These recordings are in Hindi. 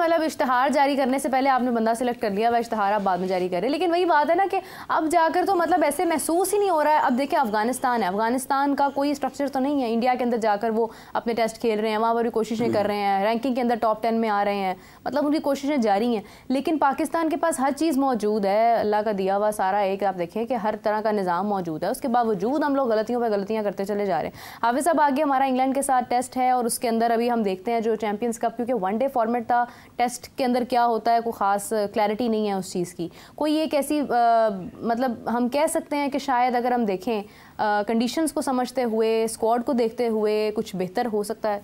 मतलब इश्तहार जारी करने से पहले आपने बंदा सिलेक्ट कर लिया, वह इश्तहार आप बाद में जारी करें, लेकिन वही बात है ना कि अब जाकर तो मतलब ऐसे महसूस ही नहीं हो रहा है। अब देखिए अफगानिस्तान है, अफगानिस्तान का कोई स्ट्रक्चर तो नहीं है, इंडिया के अंदर जाकर वो अपने टेस्ट खेल रहे हैं, वहाँ पर भी कोशिशें कर रहे हैं, रैंकिंग के अंदर टॉप 10 में आ रहे हैं, मतलब उनकी कोशिशें जारी हैं। लेकिन पाकिस्तान के पास हर चीज़ मौजूद है, अल्लाह का दिया हुआ सारा एक आप देखें कि हर तरह का निज़ाम मौजूद है, उसके बावजूद हम लोग गलतियों पर गलतियाँ करते चले जा रहे हैं। हाफिज़ साहब आगे हमारा इंग्लैंड के साथ टेस्ट है और उसके अंदर अभी हम देखते हैं जो चैंपियंस कप, क्योंकि वनडे फॉर्मेट था, टेस्ट के अंदर क्या होता है कोई ख़ास क्लैरिटी नहीं है उस चीज़ की। कोई एक ऐसी मतलब हम कह सकते हैं कि शायद अगर हम देखें कंडीशंस को समझते हुए, स्क्वाड को देखते हुए कुछ बेहतर हो सकता है।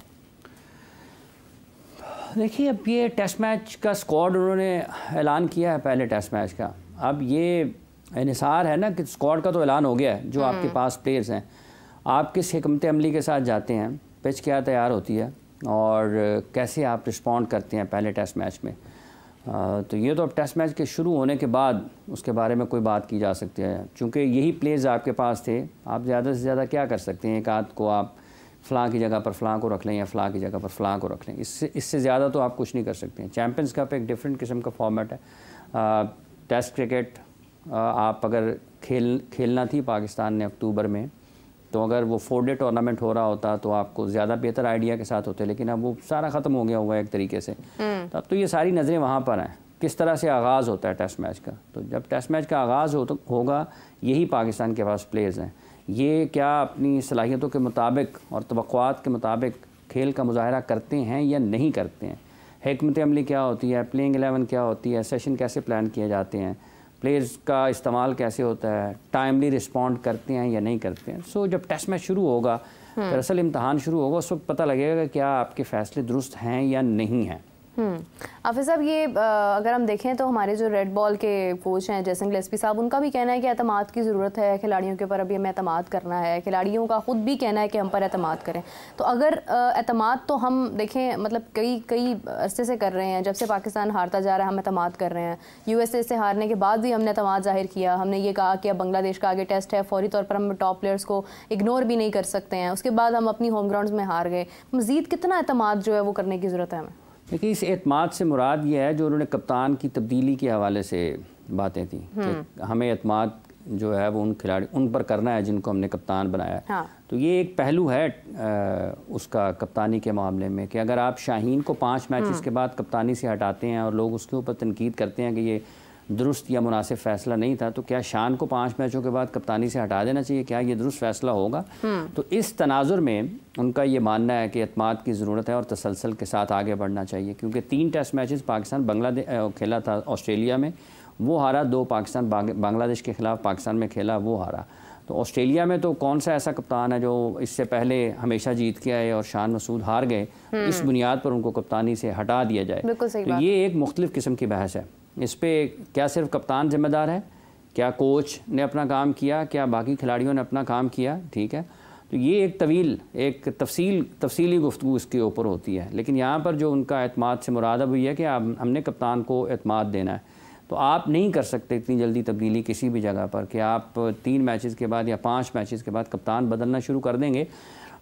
देखिए अब ये टेस्ट मैच का स्क्वाड उन्होंने ऐलान किया है पहले टेस्ट मैच का, अब ये इन्हिसार है ना कि स्क्वाड का तो ऐलान हो गया है, जो आपके पास प्लेयर्स हैं आप किस हिकमत अमली के साथ जाते हैं, पिच क्या तैयार होती है और कैसे आप रिस्पॉन्ड करते हैं पहले टेस्ट मैच में। तो ये तो अब टेस्ट मैच के शुरू होने के बाद उसके बारे में कोई बात की जा सकती है, चूँकि यही प्लेयर्स आपके पास थे, आप ज़्यादा से ज़्यादा क्या कर सकते हैं, एक आध को आप फ़लाँ की जगह पर फ़लाँ को रख लें या फ़लाँ की जगह पर फ़लाँ को रख लें, इससे ज़्यादा तो आप कुछ नहीं कर सकते हैं। चैम्पियंस कप एक डिफरेंट किस्म का फॉर्मेट है। टेस्ट क्रिकेट आप अगर खेलना थी पाकिस्तान ने अक्टूबर में, तो अगर वो 4 डे टूर्नामेंट हो रहा होता तो आपको ज़्यादा बेहतर आइडिया के साथ होते, लेकिन अब वो सारा ख़त्म हो गया हुआ है एक तरीके से। तो अब तो ये सारी नज़रें वहाँ पर हैं, किस तरह से आगाज़ होता है टेस्ट मैच का। तो जब टेस्ट मैच का आगाज़ होगा, यही पाकिस्तान के पास प्लेयर्स हैं, ये क्या अपनी सलाहियतों के मुताबिक और तवक्कुआत के मुताबिक खेल का मुजाहरा करते हैं या नहीं करते हैं, हिकमत अमली क्या होती है, प्लेइंग 11 क्या होती है, सेशन कैसे प्लान किए जाते हैं, प्लेयर्स का इस्तेमाल कैसे होता है, टाइमली रिस्पॉन्ड करते हैं या नहीं करते हैं। सो जब टेस्ट मैच शुरू होगा, दरअसल इम्तहान शुरू होगा, उस वक्त पता लगेगा कि क्या आपके फ़ैसले दुरुस्त हैं या नहीं हैं। हाफिज़ साहब ये अगर हम देखें तो हमारे जो रेड बॉल के कोच हैं जैसन गिलेस्पी साहब, उनका भी कहना है कि एतमाद की ज़रूरत है खिलाड़ियों के ऊपर, अभी हमें एतमाद करना है, खिलाड़ियों का ख़ुद भी कहना है कि हम पर एतमाद करें। तो अगर एतमाद तो हम देखें मतलब कई अरसे से कर रहे हैं, जब से पाकिस्तान हारता जा रहा है हम एतमाद कर रहे हैं, USA से हारने के बाद भी हमने एतमाद ज़ाहिर किया, हमने ये कहा कि अब बांग्लादेश का आगे टेस्ट है, फौरी तौर पर हम टॉप प्लेयर्स को इग्नोर भी नहीं कर सकते हैं, उसके बाद हम अपनी होम ग्राउंड्स में हार गए। मज़ीद कितना एतमाद जो है वो करने की ज़रूरत है हमें? देखिए इस एतमाद से मुराद ये है जो उन्होंने कप्तान की तब्दीली के हवाले से बातें थी कि हमें एतमाद जो है वो उन पर करना है जिनको हमने कप्तान बनाया है। हाँ। तो ये एक पहलू है उसका कप्तानी के मामले में कि अगर आप शाहीन को 5 मैचेस के बाद कप्तानी से हटाते हैं और लोग उसके ऊपर तनकीद करते हैं कि ये दुरुस्त या मुनासिब फ़ैसला नहीं था, तो क्या शान को 5 मैचों के बाद कप्तानी से हटा देना चाहिए, क्या ये दुरुस्त फ़ैसला होगा? तो इस तनाजुर में उनका ये मानना है कि एतमाद की ज़रूरत है और तसलसल के साथ आगे बढ़ना चाहिए, क्योंकि 3 टेस्ट मैचेस पाकिस्तान बांग्लादेश खेला था, ऑस्ट्रेलिया में वो हारा, 2 पाकिस्तान बांग्लादेश के ख़िलाफ़ पाकिस्तान में खेला, वो हारा। तो ऑस्ट्रेलिया में तो कौन सा ऐसा कप्तान है जो इससे पहले हमेशा जीत के आए और शान मसूद हार गए, इस बुनियाद पर उनको कप्तानी से हटा दिया जाए। तो ये एक मुख्तलिफ किस्म की बहस है। इस पर क्या सिर्फ कप्तान ज़िम्मेदार है, क्या कोच ने अपना काम किया, क्या बाकी खिलाड़ियों ने अपना काम किया, ठीक है। तो ये एक तफसीली गुफ्तगू इसके ऊपर होती है। लेकिन यहाँ पर जो उनका एतमाद से मुराद हुई है कि हमने कप्तान को एतमाद देना है, तो आप नहीं कर सकते इतनी जल्दी तब्दीली किसी भी जगह पर कि आप 3 मैचेस के बाद या 5 मैचेस के बाद कप्तान बदलना शुरू कर देंगे,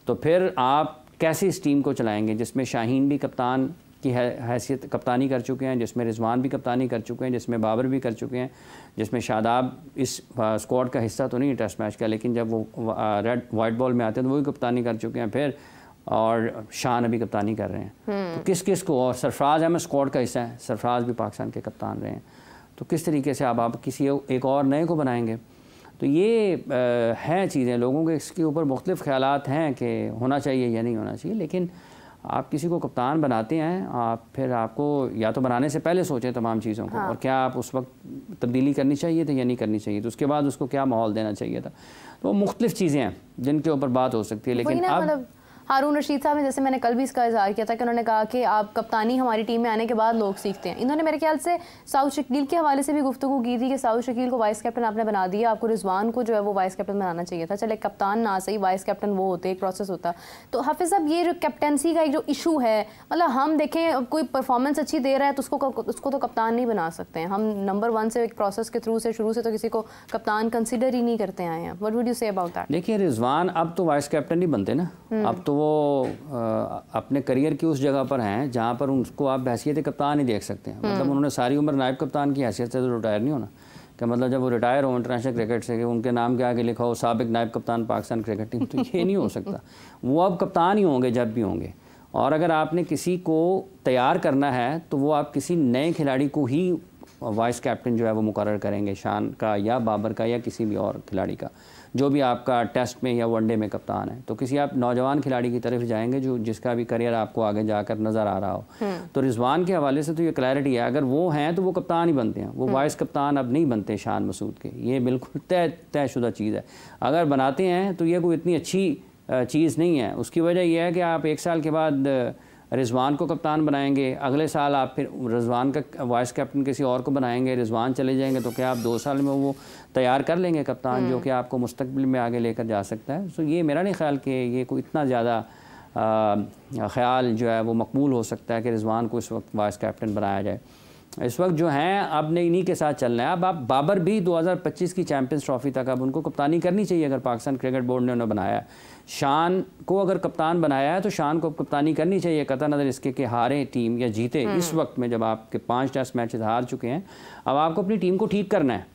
तो फिर आप कैसे इस टीम को चलाएँगे जिसमें शाहीन भी कप्तान की हैसियत कप्तानी कर चुके हैं, जिसमें रिजवान भी कप्तानी कर चुके हैं, जिसमें बाबर भी कर चुके हैं, जिसमें शादाब इस स्क्वाड का हिस्सा तो नहीं है टेस्ट मैच का, लेकिन जब वो वाइट बॉल में आते हैं तो वो भी कप्तानी कर चुके हैं, फिर और शान अभी कप्तानी कर रहे हैं। तो किस को, और सरफराज अहमद स्क्वाड का हिस्सा है, सरफराज भी पाकिस्तान के कप्तान रहे हैं, तो किस तरीके से आप किसी एक और नए को बनाएंगे? तो ये हैं चीज़ें, लोगों के इसके ऊपर मुख्तलिफ ख्यालात हैं कि होना चाहिए या नहीं होना चाहिए, लेकिन आप किसी को कप्तान बनाते हैं, आप फिर आपको या तो बनाने से पहले सोचें तमाम चीज़ों को, और क्या आप उस वक्त तब्दीली करनी चाहिए थी या नहीं करनी चाहिए, तो उसके बाद उसको क्या माहौल देना चाहिए था। तो मुख्तलिफ चीज़ें हैं जिनके ऊपर बात हो सकती है। लेकिन अब हारून रशीद साहब ने, जैसे मैंने कल भी इसका इज़हार किया था कि उन्होंने कहा कि आप कप्तानी हमारी टीम में आने के बाद लोग सीखते हैं। इन्होंने मेरे ख्याल से साउथ शकील के हवाले से भी गुफ्तगू की थी कि साउथ शकील को वाइस कैप्टन आपने बना दिया, आपको रिजवान को जो है वो वाइस कैप्टन बनाना चाहिए था। चले कप्तान ना सही, वाइस कैप्टन वो होते, एक प्रोसेस होता। तो हाफिज़ साहब ये जो कैप्टनसी का एक जो इशू है, मतलब हम देखें कोई परफॉर्मेंस अच्छी दे रहा है तो उसको तो कप्तान नहीं बना सकते हैं हम। नंबर 1 से एक प्रोसेस के थ्रू से शुरू से तो किसी को कप्तान कंसिडर ही नहीं करते आए हैं। What would you say about that? देखिए रिजवान अब तो वाइस कैप्टन नहीं बनते ना, अब तो वो अपने करियर की उस जगह पर हैं जहाँ पर उनको आप हैसियत कप्तान ही देख सकते हैं। मतलब उन्होंने सारी उम्र नायब कप्तान की हैसियत से तो रिटायर नहीं होना, कि मतलब जब वो रिटायर हो इंटरनेशनल क्रिकेट से कि उनके नाम के आगे लिखा हो साबिक नायब कप्तान पाकिस्तान क्रिकेट टीम, तो ये नहीं हो सकता। वो अब कप्तान ही होंगे जब भी होंगे। और अगर आपने किसी को तैयार करना है तो वो आप किसी नए खिलाड़ी को ही वाइस कैप्टन जो है वो मुकर्रर करेंगे, शान का या बाबर का या किसी भी और खिलाड़ी का, जो भी आपका टेस्ट में या वनडे में कप्तान है। तो किसी आप नौजवान खिलाड़ी की तरफ जाएंगे जो जिसका भी करियर आपको आगे जाकर नज़र आ रहा हो। तो रिजवान के हवाले से तो ये क्लैरिटी है, अगर वो हैं तो वो कप्तान ही बनते हैं, वो वाइस कप्तान अब नहीं बनते शान मसूद के। ये बिल्कुल तयशुदा चीज़ है। अगर बनाते हैं तो ये कोई इतनी अच्छी चीज़ नहीं है। उसकी वजह यह है कि आप 1 साल के बाद रिजवान को कप्तान बनाएंगे, अगले साल आप फिर रिजवान का वाइस कैप्टन किसी और को बनाएंगे, रिजवान चले जाएंगे, तो क्या आप 2 साल में वो तैयार कर लेंगे कप्तान जो कि आपको मुस्तकबिल में आगे लेकर जा सकता है। सो ये मेरा नहीं ख्याल कि ये कोई इतना ज़्यादा ख्याल जो है वो मकबूल हो सकता है कि रिजवान को इस वक्त वाइस कैप्टन बनाया जाए। इस वक्त जो हैं अब ने इन्हीं के साथ चलना है। अब आप बाबर भी 2025 की चैंपियंस ट्रॉफी तक अब उनको कप्तानी करनी चाहिए अगर पाकिस्तान क्रिकेट बोर्ड ने उन्हें बनाया। शान को अगर कप्तान बनाया है तो शान को कप्तानी करनी चाहिए, कतई नज़र इसके कि हारे टीम या जीते। इस वक्त में जब आपके 5 टेस्ट मैचेस हार चुके हैं, अब आपको अपनी टीम को ठीक करना है।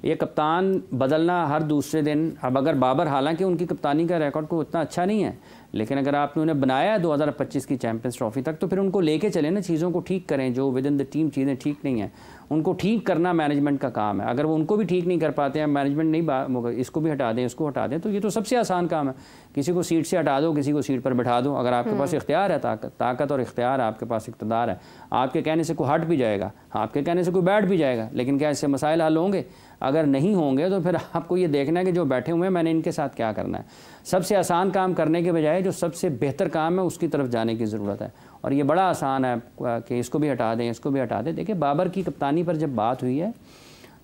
ये कप्तान बदलना हर दूसरे दिन, अब अगर बाबर, हालांकि उनकी कप्तानी का रिकॉर्ड को उतना अच्छा नहीं है, लेकिन अगर आपने उन्हें बनाया है 2025 की चैंपियंस ट्रॉफी तक, तो फिर उनको लेके चले ना, चीज़ों को ठीक करें। जो विद इन द टीम चीज़ें ठीक नहीं हैं उनको ठीक करना मैनेजमेंट का काम है। अगर वो उनको भी ठीक नहीं कर पाते हैं, मैनेजमेंट नहीं, इसको भी हटा दें, इसको हटा दें, तो ये तो सबसे आसान काम है। किसी को सीट से हटा दो, किसी को सीट पर बैठा दो। अगर आपके पास इख्तियार है, ताकत और इख्तियार है, आपके पास इक़्तिदार है, आपके कहने से कोई हट भी जाएगा, आपके कहने से कोई बैठ भी जाएगा, लेकिन क्या इससे मसाइल हल होंगे? अगर नहीं होंगे तो फिर आपको ये देखना है कि जो बैठे हुए हैं मैंने इनके साथ क्या करना है। सबसे आसान काम करने के बजाय जो सबसे बेहतर काम है उसकी तरफ जाने की ज़रूरत है। और ये बड़ा आसान है कि इसको भी हटा दें, इसको भी हटा दें। देखिए, बाबर की कप्तानी पर जब बात हुई है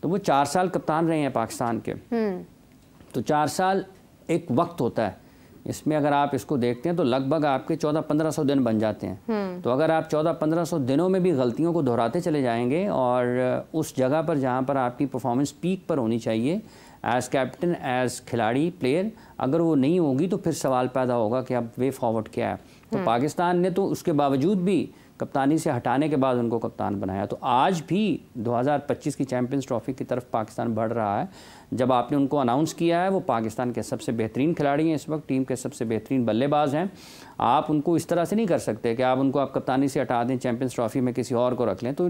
तो वो 4 साल कप्तान रहे हैं पाकिस्तान के। तो 4 साल एक वक्त होता है, इसमें अगर आप इसको देखते हैं तो लगभग आपके 1400-1500 दिन बन जाते हैं। तो अगर आप 1400-1500 दिनों में भी गलतियों को दोहराते चले जाएंगे और उस जगह पर जहाँ पर आपकी परफॉर्मेंस पीक पर होनी चाहिए एज़ कैप्टन, एज़ खिलाड़ी, प्लेयर, अगर वो नहीं होगी तो फिर सवाल पैदा होगा कि अब वे फॉरवर्ड क्या है। तो पाकिस्तान ने तो उसके बावजूद भी कप्तानी से हटाने के बाद उनको कप्तान बनाया। तो आज भी 2025 की चैंपियंस ट्रॉफी की तरफ पाकिस्तान बढ़ रहा है। जब आपने उनको अनाउंस किया है, वो पाकिस्तान के सबसे बेहतरीन खिलाड़ी हैं, इस वक्त टीम के सबसे बेहतरीन बल्लेबाज हैं। आप उनको इस तरह से नहीं कर सकते कि आप कप्तानी से हटा दें, चैंपियंस ट्रॉफी में किसी और को रख लें। तो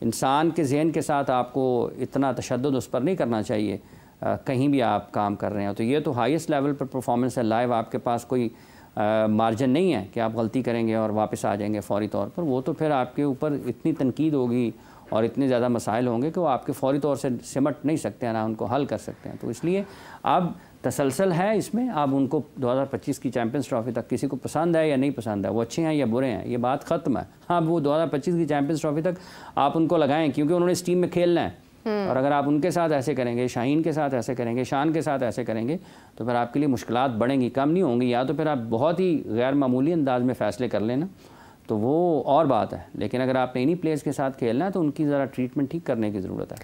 इंसान के जहन के साथ आपको इतना तशद्दुद उस पर नहीं करना चाहिए कहीं भी आप काम कर रहे हैं। तो ये तो हाईएस्ट लेवल पर परफॉर्मेंस है, लाइव आपके पास कोई मार्जिन नहीं है कि आप गलती करेंगे और वापस आ जाएंगे फौरी तौर पर। वो तो फिर आपके ऊपर इतनी तनकीद होगी और इतने ज़्यादा मसाइल होंगे कि वो आपके फौरी तौर से सिमट नहीं सकते हैं, ना उनको हल कर सकते हैं। तो इसलिए अब तसलसल है इसमें। अब उनको 2025 की चैंपियंस ट्रॉफी तक किसी को पसंद है या नहीं पसंद है, वो अच्छे हैं या बुरे हैं, ये बात ख़त्म है। अब वो 2025 की चैंपियंस ट्रॉफी तक आप उनको लगाएं, क्योंकि उन्होंने इस टीम में खेलना है। और अगर आप उनके साथ ऐसे करेंगे, शाहीन के साथ ऐसे करेंगे, शान के साथ ऐसे करेंगे, तो फिर आपके लिए मुश्किलात बढ़ेंगी, कम नहीं होंगी। या तो फिर आप बहुत ही गैर मामूली अंदाज में फ़ैसले कर लेना, तो वो और बात है। लेकिन अगर आपने इन्हीं प्लेयर्स के साथ खेलना है तो उनकी ज़रा ट्रीटमेंट ठीक करने की ज़रूरत है।